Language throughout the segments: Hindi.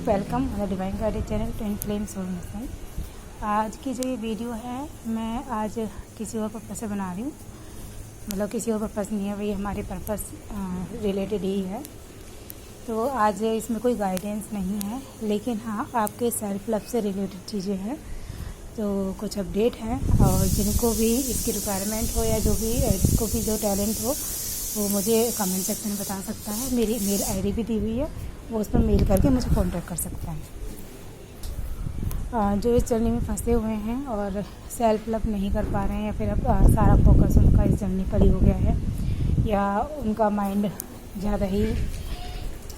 Welcome on the divine guided channel twin flame soul mission. आज की जो ये वीडियो है मैं आज किसी और पर्पस से बना रही हूँ। मतलब किसी और पर्पस नहीं है, वही हमारे पर्पस रिलेटेड ही है। तो आज इसमें कोई गाइडेंस नहीं है, लेकिन हाँ आपके सेल्फ लव से रिलेटेड चीज़ें हैं। तो कुछ अपडेट है और जिनको भी इसकी रिक्वायरमेंट हो या जिसको भी जो टैलेंट हो वो मुझे कमेंट सेक्शन में बता सकता है। मेरी मेल आईडी भी दी हुई है, वो उस पर मेल करके मुझे कांटेक्ट कर सकता है। जो इस जर्नी में फंसे हुए हैं और सेल्फ लव नहीं कर पा रहे हैं या फिर अब सारा फोकस उनका इस जर्नी पर ही हो गया है या उनका माइंड ज़्यादा ही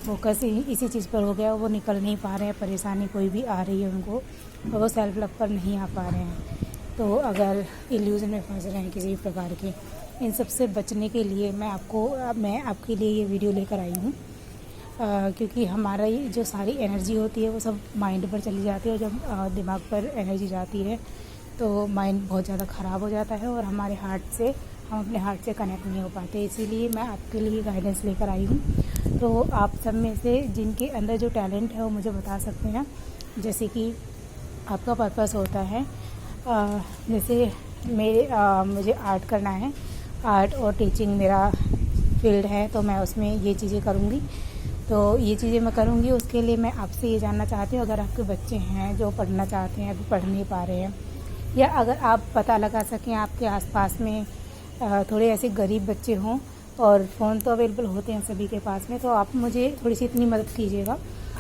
फोकस इसी चीज़ पर हो गया, वो निकल नहीं पा रहे हैं, परेशानी कोई भी आ रही है उनको और वो सेल्फ लव पर नहीं आ पा रहे हैं। तो अगर इल्यूजन में फंस रहे हैं किसी भी प्रकार के, इन सब से बचने के लिए मैं आपके लिए ये वीडियो लेकर आई हूँ। क्योंकि हमारा ये जो सारी एनर्जी होती है वो सब माइंड पर चली जाती है और जब दिमाग पर एनर्जी जाती है तो माइंड बहुत ज़्यादा ख़राब हो जाता है और हम अपने हार्ट से कनेक्ट नहीं हो पाते। इसीलिए मैं आपके लिए गाइडेंस लेकर आई हूँ। तो आप सब में से जिनके अंदर जो टैलेंट है वो मुझे बता सकते हैं। जैसे कि आपका पर्पस होता है, जैसे मुझे आर्ट करना है, आर्ट और टीचिंग मेरा फील्ड है, तो मैं उसमें ये चीज़ें करूँगी। तो ये चीज़ें मैं करूँगी, उसके लिए मैं आपसे ये जानना चाहती हूँ, अगर आपके बच्चे हैं जो पढ़ना चाहते हैं, अभी पढ़ नहीं पा रहे हैं, या अगर आप पता लगा सकें आपके आसपास में थोड़े ऐसे गरीब बच्चे हों, और फ़ोन तो अवेलेबल होते हैं सभी के पास में, तो आप मुझे थोड़ी सी इतनी मदद कीजिएगा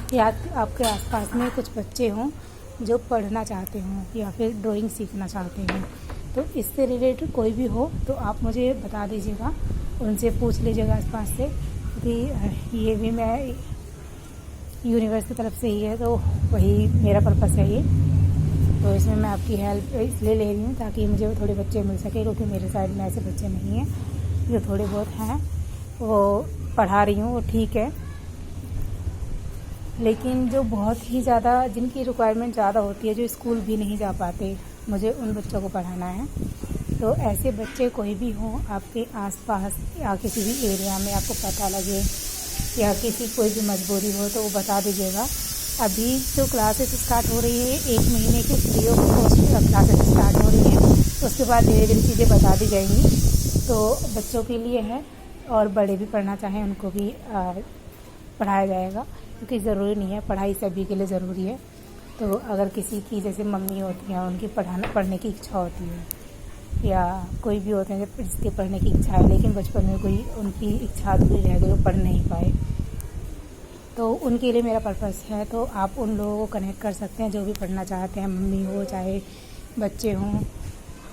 कि आपके आसपास में कुछ बच्चे हों जो पढ़ना चाहते हों या फिर ड्राइंग सीखना चाहते हों। तो इससे रिलेटेड कोई भी हो तो आप मुझे बता दीजिएगा, उनसे पूछ लीजिएगा आसपास से कि ये भी मैं यूनिवर्स की तरफ से ही है, तो वही मेरा पर्पस है ये। तो इसमें मैं आपकी हेल्प इसलिए ले रही हूँ ताकि मुझे थोड़े बच्चे मिल सके, क्योंकि मेरे साइड में ऐसे बच्चे नहीं हैं। जो थोड़े बहुत हैं वो पढ़ा रही हूँ, वो ठीक है, लेकिन जो बहुत ही ज़्यादा जिनकी रिक्वायरमेंट ज़्यादा होती है, जो स्कूल भी नहीं जा पाते, मुझे उन बच्चों को पढ़ाना है। तो ऐसे बच्चे कोई भी हों आपके आसपास या किसी भी एरिया में आपको पता लगे या किसी कोई भी मजबूरी हो तो वो बता दीजिएगा। अभी जो क्लासेस स्टार्ट हो रही है, 1 महीने की free of cost classes start हो रही हैं, उसके बाद धीरे धीरे चीज़ें बता दी जाएंगी। तो बच्चों के लिए है और बड़े भी पढ़ना चाहें उनको भी पढ़ाया जाएगा, क्योंकि ज़रूरी नहीं है, पढ़ाई सभी के लिए ज़रूरी है। तो अगर किसी की जैसे मम्मी होती हैं, उनकी पढ़ने की इच्छा होती है, या कोई भी होते हैं जिसके पढ़ने की इच्छा है लेकिन बचपन में कोई उनकी इच्छा अधूरी रह गई, वो पढ़ नहीं पाए, तो उनके लिए मेरा पर्पस है। तो आप उन लोगों को कनेक्ट कर सकते हैं जो भी पढ़ना चाहते हैं, मम्मी हो चाहे बच्चे हों,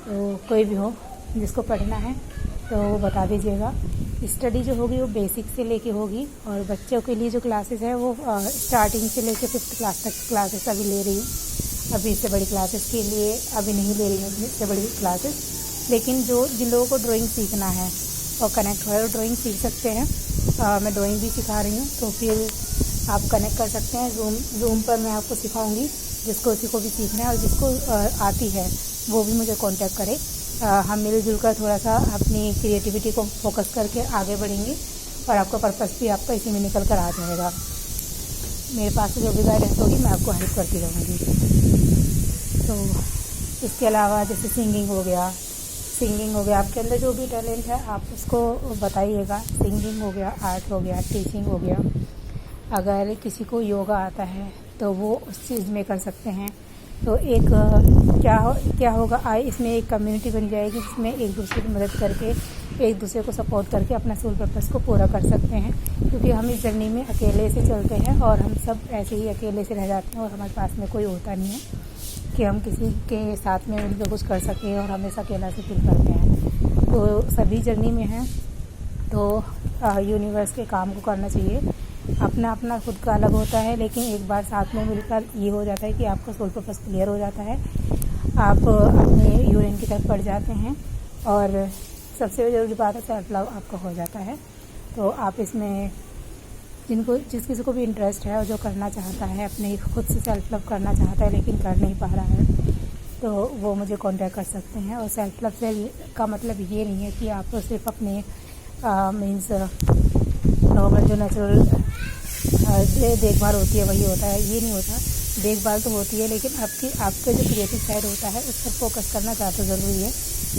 तो कोई भी हो जिसको पढ़ना है तो वो बता दीजिएगा। स्टडी जो होगी वो बेसिक से लेके होगी, और बच्चों के लिए जो क्लासेस है वो स्टार्टिंग से लेके 5th क्लास तक क्लासेस अभी ले रही हूँ। अभी इससे बड़ी क्लासेस के लिए अभी नहीं ले रही हूँ इससे बड़ी क्लासेस, लेकिन जिन लोगों को ड्राइंग सीखना है और कनेक्ट हो ड्राइंग सीख सकते हैं। मैं ड्राइंग भी सिखा रही हूँ, तो फिर आप कनेक्ट कर सकते हैं। जूम पर मैं आपको सिखाऊंगी, जिसको भी सीखना है और जिसको आती है वो भी मुझे कांटेक्ट करे। हम मिलजुल कर थोड़ा सा अपनी क्रिएटिविटी को फोकस करके आगे बढ़ेंगे और आपका पर्पस भी आपका इसी में निकल कर आ जाएगा। मेरे पास से जो भी गाइडेंस होगी मैं आपको हेल्प करती रहूँगी। तो इसके अलावा जैसे सिंगिंग हो गया, आपके अंदर जो भी टैलेंट है आप उसको बताइएगा। सिंगिंग हो गया, आर्ट हो गया, टीचिंग हो गया। अगर किसी को योगा आता है तो वो उस चीज़ में कर सकते हैं। तो एक क्या होगा, इसमें एक कम्युनिटी बन जाएगी जिसमें एक दूसरे की मदद करके, एक दूसरे को सपोर्ट करके अपना सोल पर्पस को पूरा कर सकते हैं। क्योंकि हम इस जर्नी में अकेले से चलते हैं और हम सब ऐसे ही अकेले से रह जाते हैं और हमारे पास में कोई होता नहीं है कि हम किसी के साथ में मिलकर कुछ कर सकें, और हमेशा अकेला से फील करते हैं। तो सभी जर्नी में हैं, तो यूनिवर्स के काम को करना चाहिए। अपना खुद का अलग होता है, लेकिन एक बार साथ में मिलकर ये हो जाता है कि आपका सोल पर्पस क्लियर हो जाता है, आप अपने यूनियन की तरफ बढ़ जाते हैं, और सबसे ज़रूरी बात है सेल्फ लव आपका हो जाता है। तो आप इसमें जिस किसी को भी इंटरेस्ट है और जो करना चाहता है, अपने खुद से सेल्फ लव करना चाहता है लेकिन कर नहीं पा रहा है, तो वो मुझे कांटेक्ट कर सकते हैं। और सेल्फ लव से का मतलब ये नहीं है कि आप सिर्फ अपने मीन्स नॉर्मल जो नेचुरल देखभाल होती है वही होता है, ये नहीं होता। देखभाल तो होती है, लेकिन आपके जो क्रिएटिव साइड होता है उस पर फोकस करना ज़्यादा ज़रूरी है,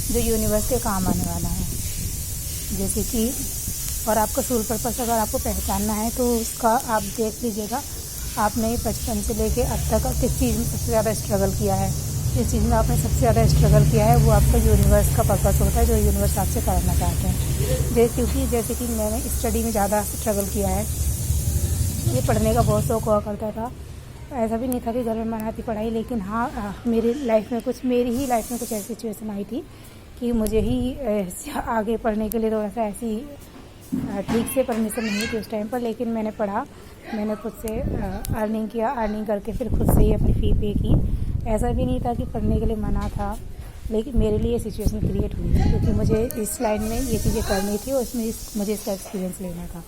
जो यूनिवर्स के काम आने वाला है। जैसे कि और आपका सोल पर्पस अगर आपको पहचानना है तो उसका आप देख लीजिएगा, आपने बचपन से लेके अब तक किस चीज़ में सबसे ज़्यादा स्ट्रगल किया है। जिस चीज़ में आपने सबसे ज़्यादा स्ट्रगल किया है वो आपका यूनिवर्स का पर्पस होता है, जो यूनिवर्स आपसे करना चाहते हैं। क्योंकि जैसे कि मैंने स्टडी में ज़्यादा स्ट्रगल किया है, ये पढ़ने का बहुत शौक हुआ करता था। ऐसा भी नहीं था कि घर में मनाती पढ़ाई, लेकिन हाँ मेरी ही लाइफ में कुछ ऐसी सिचुएशन आई थी कि मुझे ही आगे पढ़ने के लिए थोड़ा सा ऐसी ठीक से परमिशन नहीं थी उस टाइम पर। लेकिन मैंने पढ़ा, मैंने खुद से अर्निंग किया, अर्निंग करके फिर खुद से ही अपनी फ़ी पे की। ऐसा भी नहीं था कि पढ़ने के लिए मना था, लेकिन मेरे लिए सिचुएशन क्रिएट हुई थी क्योंकि मुझे इस लाइन में ये चीज़ें करनी थी और मुझे इसका एक्सपीरियंस लेना था।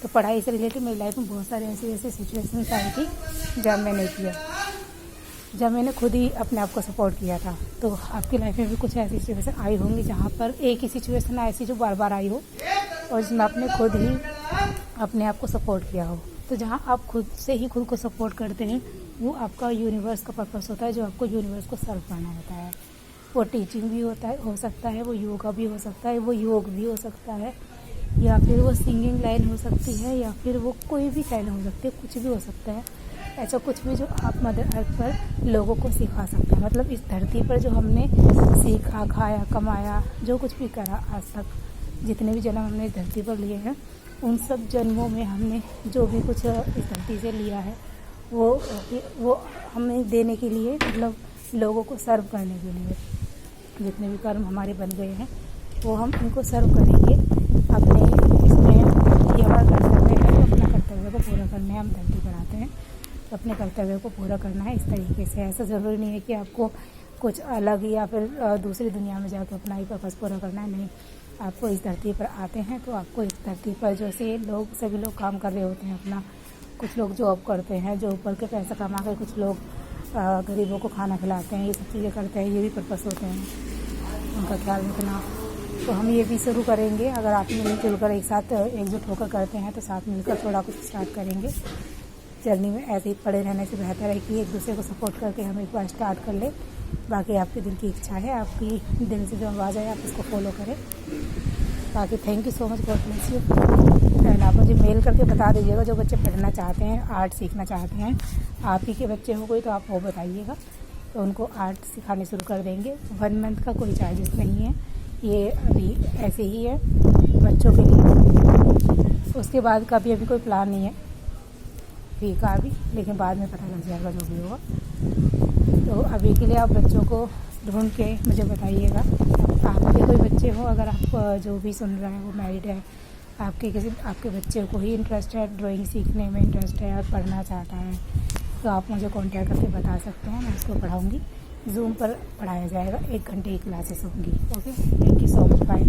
तो पढ़ाई से रिलेटेड मेरी लाइफ में बहुत सारे ऐसे सिचुएशंस आई थी जब मैंने खुद ही अपने आप को सपोर्ट किया था। तो आपकी लाइफ में भी कुछ ऐसी सिचुएशन आई होंगी जहाँ पर एक ही सिचुएशन ऐसी जो बार बार आई हो और जिसमें आपने खुद ही अपने आप को सपोर्ट किया हो। तो जहाँ आप खुद से ही खुद को सपोर्ट करते हैं वो आपका यूनिवर्स का पर्पस होता है, जो आपको यूनिवर्स को सर्व करना होता है। वो टीचिंग भी हो सकता है, वो योगा भी हो सकता है, वो योग भी हो सकता है, या फिर वो सिंगिंग लाइन हो सकती है, या फिर वो कोई भी लाइन हो सकती है, कुछ भी हो सकता है। ऐसा कुछ भी जो आप मदर अर्थ पर लोगों को सिखा सकते हैं। मतलब इस धरती पर जो हमने सीखा, खाया, कमाया, जो कुछ भी करा आज तक, जितने भी जन्म हमने इस धरती पर लिए हैं, उन सब जन्मों में हमने जो भी कुछ इस धरती से लिया है वो हमें देने के लिए, मतलब लोगों को सर्व करने के लिए जितने भी कर्म हमारे बन गए हैं वो हम इनको सर्व करेंगे। अपने इसमें ये हमारा कर्तव्य है, अपना कर्तव्य को पूरा करना है। हम धरती पर आते हैं तो अपने कर्तव्य को पूरा करना है इस तरीके से। ऐसा ज़रूरी नहीं है कि आपको कुछ अलग या फिर दूसरी दुनिया में जाकर अपना ही पर्पस पूरा करना है। नहीं, आपको इस धरती पर आते हैं तो आपको इस धरती पर जो से सभी लोग काम कर रहे होते हैं अपना, कुछ लोग जॉब करते हैं, जॉब करके पैसा कमा कर कुछ लोग गरीबों को खाना खिलाते हैं, ये सब चीज़ें करते हैं, ये भी पर्पस होते हैं, उनका ख्याल रखना। तो हम ये भी शुरू करेंगे, अगर आप मिलजुल कर एक साथ एकजुट होकर करते हैं तो साथ मिलकर थोड़ा कुछ स्टार्ट करेंगे। जर्नी में ऐसे ही पड़े रहने से बेहतर है कि एक दूसरे को सपोर्ट करके हम एक बार स्टार्ट कर लें। बाकी आपके दिल की इच्छा है, आपकी दिल से जो आवाज़ आए आप उसको फॉलो करें। बाकी thank you so much, God bless you. And आप मुझे मेल करके बता दीजिएगा जो बच्चे पढ़ना चाहते हैं, आर्ट सीखना चाहते हैं, आप ही के बच्चे हो कोई तो आप वो बताइएगा, तो उनको आर्ट सिखाने शुरू कर देंगे। 1 मंथ का कोई चार्जेस नहीं है, ये अभी ऐसे ही है बच्चों के लिए। उसके बाद का भी अभी कोई प्लान नहीं है फी का अभी, लेकिन बाद में पता लग जाएगा जो भी होगा। तो अभी के लिए आप बच्चों को ढूंढ के मुझे बताइएगा। आपके कोई बच्चे हो, अगर आप जो भी सुन रहे हैं वो मैरिड है, आपके बच्चे को ही इंटरेस्ट है, ड्राइंग सीखने में इंटरेस्ट है और पढ़ना चाहता है, तो आप मुझे कांटेक्ट करके बता सकते हैं, मैं उसको पढ़ाऊँगी। जूम पर पढ़ाया जाएगा, 1 घंटे की क्लासेस होंगी। Okay, thank you so much, bye.